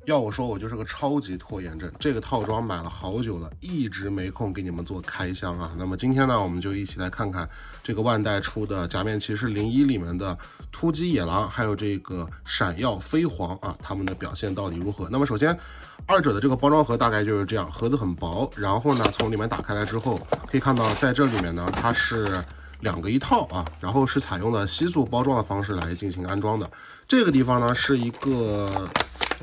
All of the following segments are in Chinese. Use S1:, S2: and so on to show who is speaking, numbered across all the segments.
S1: 要我说，我就是个超级拖延症。这个套装买了好久了，一直没空给你们做开箱啊。那么今天呢，我们就一起来看看这个万代出的假面骑士01里面的突击野狼，还有这个闪耀飞蝗啊，它们的表现到底如何？那么首先，二者的这个包装盒大概就是这样，盒子很薄，然后呢，从里面打开来之后，可以看到在这里面呢，它是2个一套啊，然后是采用了吸塑包装的方式来进行安装的。这个地方呢是一个，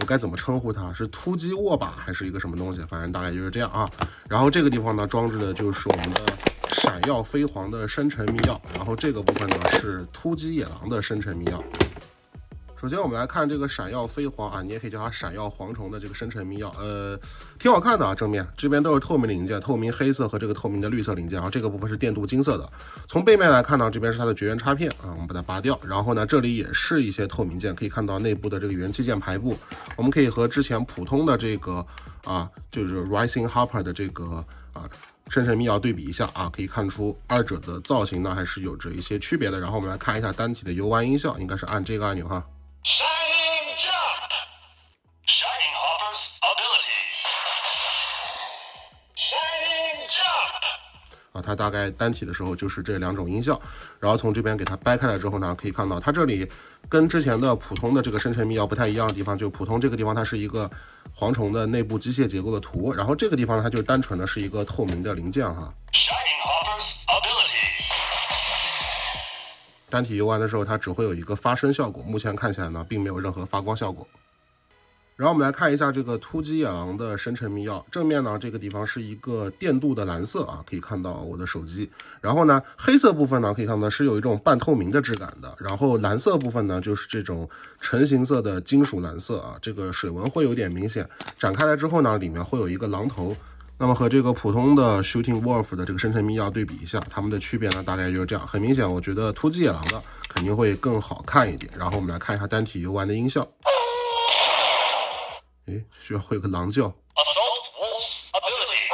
S1: 我该怎么称呼它？是突击握把还是一个什么东西？反正大概就是这样啊。然后这个地方呢装置的就是我们的闪耀飞蝗的生成密钥，然后这个部分呢是突击野狼的生成密钥。首先我们来看这个闪耀飞蝗啊，你也可以叫它闪耀蝗虫的这个生成密钥，挺好看的啊。正面这边都是透明的零件，透明黑色和这个透明的绿色零件，然后这个部分是电镀金色的。从背面来看呢，这边是它的绝缘插片啊，我们把它拔掉。然后呢，这里也是一些透明件，可以看到内部的这个元器件排布。我们可以和之前普通的这个就是 Rising Harper 的这个生成密钥对比一下啊，可以看出二者的造型呢还是有着一些区别的。然后我们来看一下单体的游玩音效，应该是按这个按钮哈。
S2: Shining Jump! Shining Hopper's ability. Shining Jump!
S1: 它大概单体的时候就是这2种音效，然后从这边给它掰开来之后呢，可以看到它这里跟之前的普通的这个生成密钥不太一样的地方，就普通这个地方它是一个蝗虫的内部机械结构的图，然后这个地方呢它就单纯的是一个透明的零件哈。
S2: Shining Hopper's ability.
S1: 单体游玩的时候它只会有一个发声效果，目前看起来呢并没有任何发光效果。然后我们来看一下这个突击野狼的生成密钥，正面呢这个地方是一个电镀的蓝色啊，可以看到我的手机。然后呢黑色部分呢可以看到是有一种半透明的质感的，然后蓝色部分呢就是这种成型色的金属蓝色啊，这个水纹会有点明显。展开来之后呢，里面会有一个狼头。那么和这个普通的 Shooting Wolf 的这个生成密钥对比一下，它们的区别呢大概就是这样。很明显，我觉得突击野狼的肯定会更好看一点。然后我们来看一下单体游玩的音效。需要会有个狼叫。
S2: Assault Wolf ability.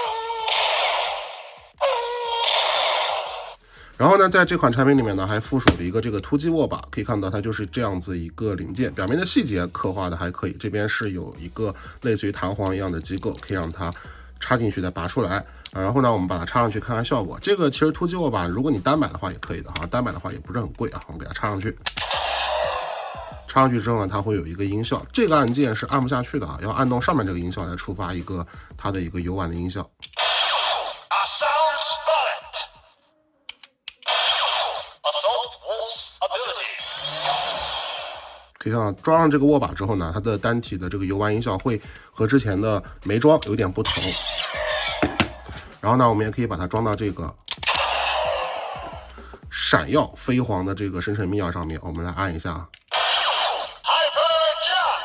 S1: 然后呢，在这款产品里面呢，还附属了一个这个突击握把，可以看到它就是这样子一个零件，表面的细节刻画的还可以。这边是有一个类似于弹簧一样的机构，可以让它插进去再拔出来。然后呢，我们把它插上去看看效果。这个其实突击握把，如果你单买的话也可以的哈，单买的话也不是很贵啊。我们给它插上去。插上去之后呢，它会有一个音效，这个按键是按不下去的啊，要按动上面这个音效来触发一个它的一个游玩的音效。
S2: Assault Bullet. Assault Wolf ability.
S1: 可以看到装上这个握把之后呢，它的单体的这个游玩音效会和之前的没装有点不同。然后呢，我们也可以把它装到这个闪耀飞蝗的这个生成密钥上面，我们来按一下啊。
S2: Hyper Jump.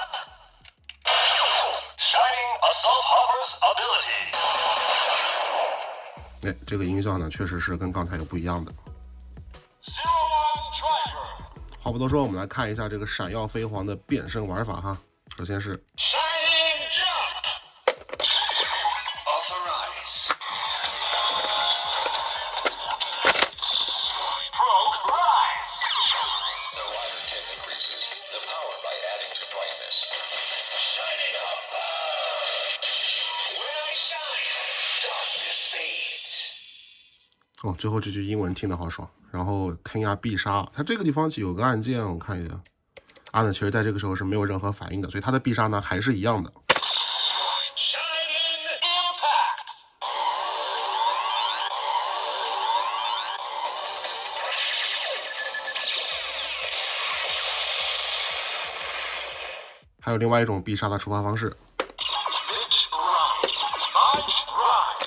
S2: Shining Assault Hopper's ability.
S1: 这个音效呢，确实是跟刚才有不一样的。
S2: Zero-One Driver.
S1: 话不多说，我们来看一下这个闪耀飞蝗的变身玩法哈。首先是
S2: Shining Jump. Authorize. Probe rise. The rider tip increases the power by adding to brightness. Shining up. When I shine, darkness fades.
S1: 最后这句英文听得好爽。然后看一下必杀，它这个地方有个按键，我看一下，按的其实在这个时候是没有任何反应的，所以它的必杀呢还是一样的。
S2: Shining Impact.
S1: 还有另外一种必杀的触发方式。
S2: Bitch ride. Punch ride.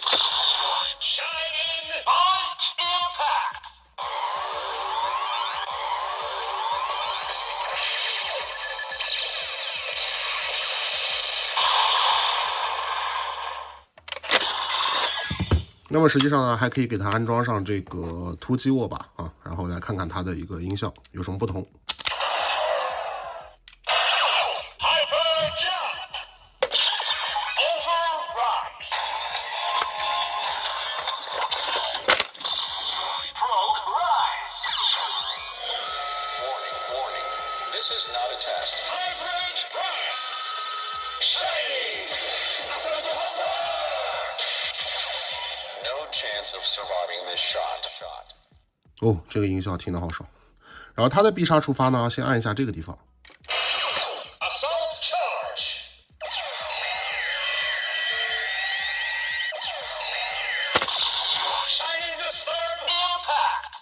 S2: Shining Punch Impact.
S1: 那么实际上呢，还可以给它安装上这个突击握把啊，然后来看看它的一个音效有什么不同。
S2: Hyper Jump. Override. Probe rise. Warning, warning. This is not a test. Hyper Jump. chance of surviving this shot.
S1: 哦，这个音效听得好爽。然后它的必杀触发呢，先按一下这个地方。
S2: Assault charge. Shining the third impact.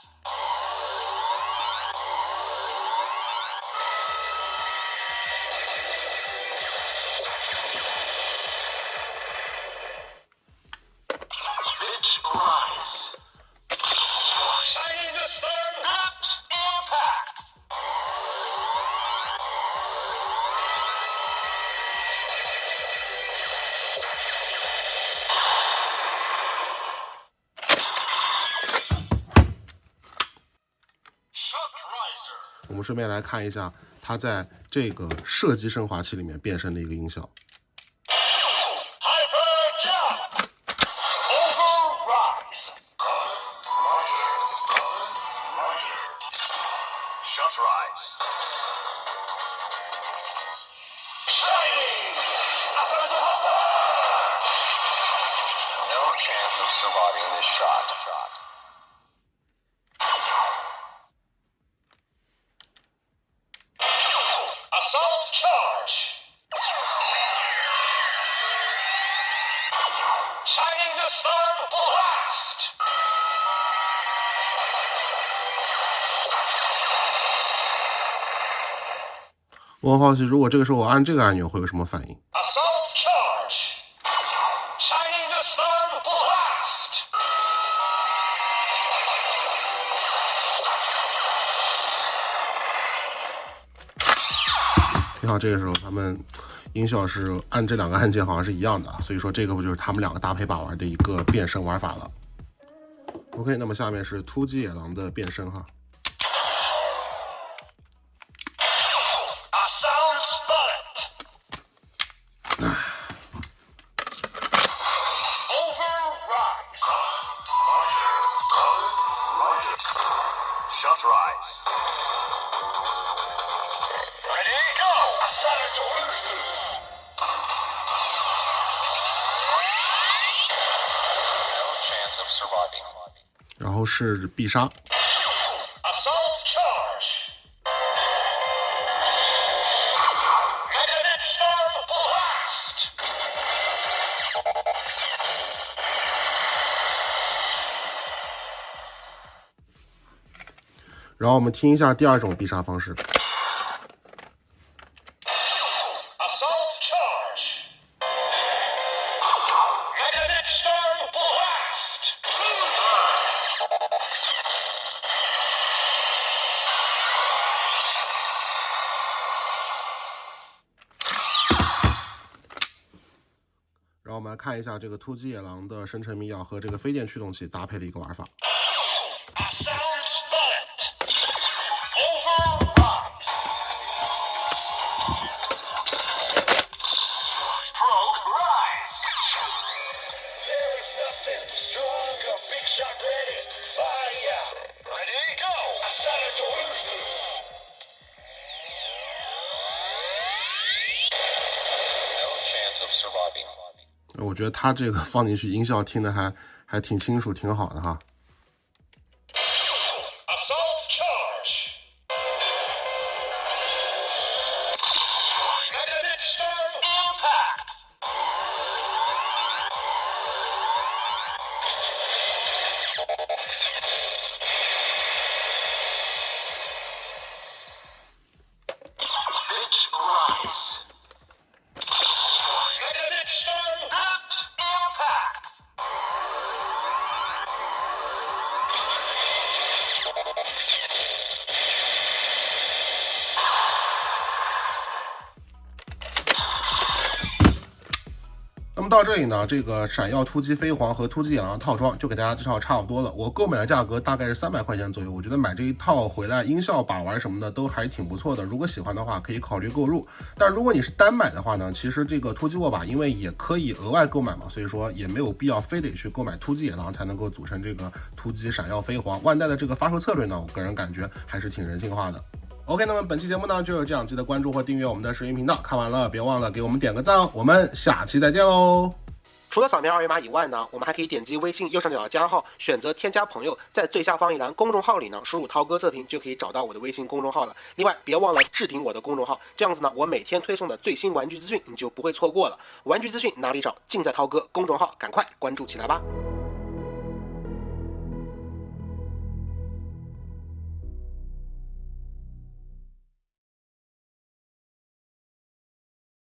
S2: Bitch rise. Shining the third impact. Shock riser.
S1: 我们顺便来看一下它在这个射击升华器里面变身的一个音效。
S2: Hyper jump. Overrise. Shut rise. Shining. No chance of surviving this shot. Assault charge. Shining the third blast.
S1: 我很好奇，如果这个时候我按这个按钮会有什么反应？
S2: Assault charge. Shining the third blast.
S1: 你好，这个时候他们音效是按这两个按键好像是一样的，所以说这个不就是他们两个搭配把玩的一个变身玩法了。OK， 那么下面是突击野狼的变身哈。
S2: Assault bullet. Override. Shut rise. Ready, go. Assault delusion. No chance of surviving.
S1: 然后是必杀，
S2: Assault charge. Magnetic storm blast.
S1: 然后我们听一下第二种必杀方式。
S2: Assault charge. Magnetic storm blast.
S1: 然后我们来看一下这个突击野狼的生成密钥和这个飞电驱动器搭配的一个玩法。
S2: Assault bullet. Override. Stroke rise. There is nothing stronger. Big shot ready. Fire. Ready, go. Assault delusion. No chance of surviving.
S1: 我觉得它这个放进去音效听的还挺清楚，挺好的哈。
S2: Assault charge. Magnetic storm impact.
S1: 那么到这里呢，这个闪耀突击飞蝗和突击野狼的套装就给大家介绍差不多了。我购买的价格大概是300块钱左右，我觉得买这一套回来音效把玩什么的都还挺不错的。如果喜欢的话，可以考虑购入。但如果你是单买的话呢，其实这个突击握把因为也可以额外购买嘛，所以说也没有必要非得去购买突击野狼才能够组成这个突击闪耀飞蝗。万代的这个发售策略呢，我个人感觉还是挺人性化的。OK， 那么本期节目呢就是这样，记得关注或订阅我们的视频频道。看完了别忘了给我们点个赞哦，我们下期再见喽。
S3: 除了扫描二维码以外呢，我们还可以点击微信右上角的加号，选择添加朋友，在最下方一栏公众号里呢，输入涛哥测评就可以找到我的微信公众号了。另外，别忘了置顶我的公众号，这样子呢，我每天推送的最新玩具资讯你就不会错过了。玩具资讯哪里找？尽在涛哥公众号，赶快关注起来吧。